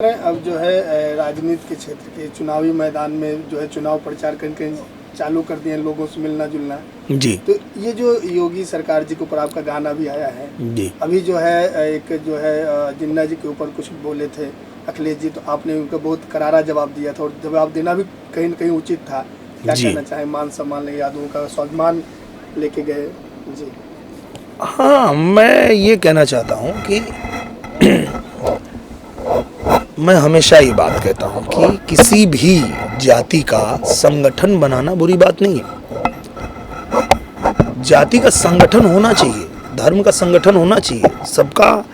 अब जो है राजनीति के क्षेत्र के चुनावी मैदान में जो है चुनाव प्रचार करके चालू कर दिए लोगों से मिलना जुलना जी। तो ये जो योगी सरकार जी के ऊपर आपका गाना भी आया है जी। अभी जो है एक जो है जिन्ना जी के ऊपर कुछ बोले थे अखिलेश जी, तो आपने उनका बहुत करारा जवाब दिया था और जवाब देना भी कहीं न कहीं उचित था। क्या कहना चाहें? मान सम्मान ले यादवों का स्वाभिमान लेके गए जी। हाँ, मैं ये कहना चाहता हूँ कि मैं हमेशा ये बात कहता हूँ कि किसी भी जाति का संगठन बनाना बुरी बात नहीं है। जाति का संगठन होना चाहिए, धर्म का संगठन होना चाहिए। सबका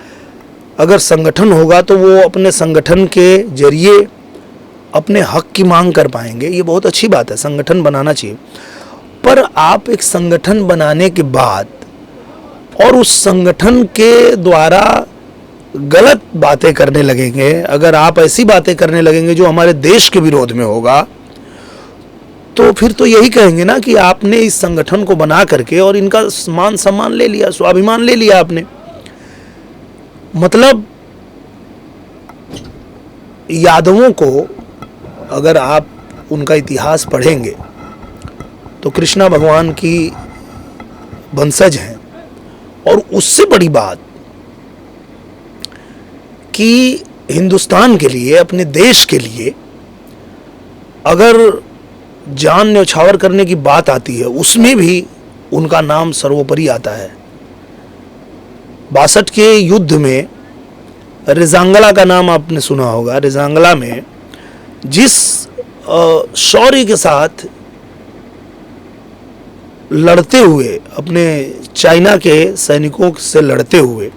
अगर संगठन होगा तो वो अपने संगठन के जरिए अपने हक की मांग कर पाएंगे। ये बहुत अच्छी बात है, संगठन बनाना चाहिए। पर आप एक संगठन बनाने के बाद और उस संगठन के द्वारा गलत बातें करने लगेंगे, अगर आप ऐसी बातें करने लगेंगे जो हमारे देश के विरोध में होगा, तो फिर तो यही कहेंगे ना कि आपने इस संगठन को बना करके और इनका मान सम्मान ले लिया, स्वाभिमान ले लिया आपने। मतलब यादवों को अगर आप उनका इतिहास पढ़ेंगे तो कृष्णा भगवान की वंशज हैं। और उससे बड़ी बात कि हिंदुस्तान के लिए, अपने देश के लिए अगर जान न्यौछावर करने की बात आती है, उसमें भी उनका नाम सर्वोपरि आता है। 62 के युद्ध में रेजांगला का नाम आपने सुना होगा। रेजांगला में जिस शौर्य के साथ लड़ते हुए, अपने चाइना के सैनिकों से लड़ते हुए,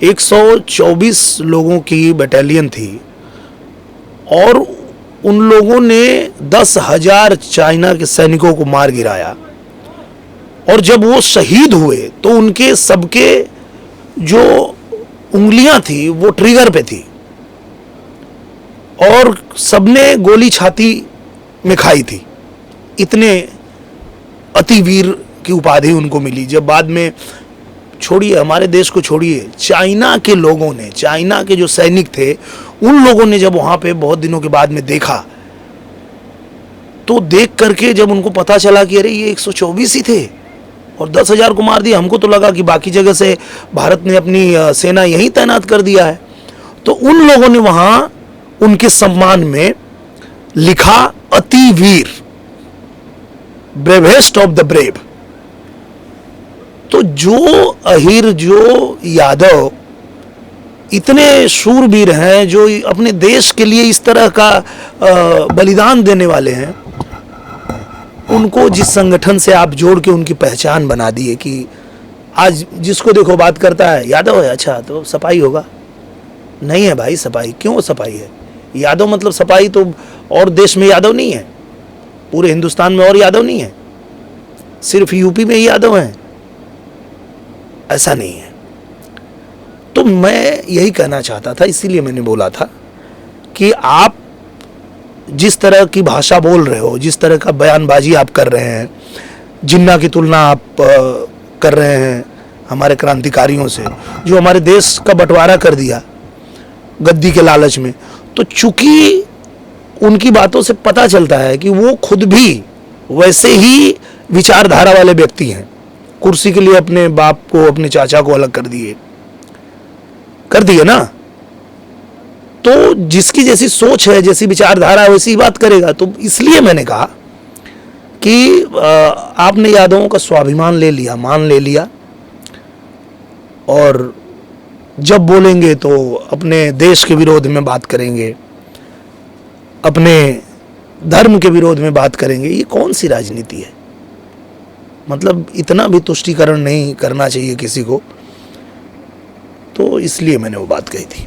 124 लोगों की बटालियन थी और उन लोगों ने 10,000 चाइना के सैनिकों को मार गिराया। और जब वो शहीद हुए तो उनके सबके जो उंगलियां थी वो ट्रिगर पे थी और सबने गोली छाती में खाई थी। इतने अतिवीर की उपाधि उनको मिली। जब बाद में, छोड़िए हमारे देश को, छोड़िए चाइना के लोगों ने, चाइना के जो सैनिक थे, उन लोगों ने जब वहां पे बहुत दिनों के बाद में देखा, तो देख करके जब उनको पता चला कि अरे ये 124 ही थे और 10,000 को मार दिया, हमको तो लगा कि बाकी जगह से भारत ने अपनी सेना यहीं तैनात कर दिया है। तो उन लोगों ने वहां उनके सम्मान में लिखा Ativeer, bravest of the brave. तो जो अहिर, जो यादव इतने शूरवीर हैं, जो अपने देश के लिए इस तरह का बलिदान देने वाले हैं, उनको जिस संगठन से आप जोड़ के उनकी पहचान बना दिए कि आज जिसको देखो बात करता है यादव है, अच्छा तो सपाई होगा। नहीं है भाई, सपाई क्यों सपाई है? यादव मतलब सपाई तो और देश में यादव नहीं है, पूरे हिंदुस्तान में और यादव नहीं है, सिर्फ यूपी में ही यादव हैं, ऐसा नहीं है। तो मैं यही कहना चाहता था, इसीलिए मैंने बोला था कि आप जिस तरह की भाषा बोल रहे हो, जिस तरह का बयानबाजी आप कर रहे हैं, जिन्ना की तुलना आप कर रहे हैं हमारे क्रांतिकारियों से, जो हमारे देश का बंटवारा कर दिया गद्दी के लालच में, तो चूंकि उनकी बातों से पता चलता है कि वो खुद भी वैसे ही विचारधारा वाले व्यक्ति हैं। कुर्सी के लिए अपने बाप को, अपने चाचा को अलग कर दिए ना। तो जिसकी जैसी सोच है, जैसी विचारधारा है, वैसी बात करेगा। तो इसलिए मैंने कहा कि आपने यादवों का स्वाभिमान ले लिया, मान ले लिया, और जब बोलेंगे तो अपने देश के विरोध में बात करेंगे, अपने धर्म के विरोध में बात करेंगे। ये कौन सी राजनीति है? मतलब इतना भी तुष्टीकरण नहीं करना चाहिए किसी को। तो इसलिए मैंने वो बात कही थी।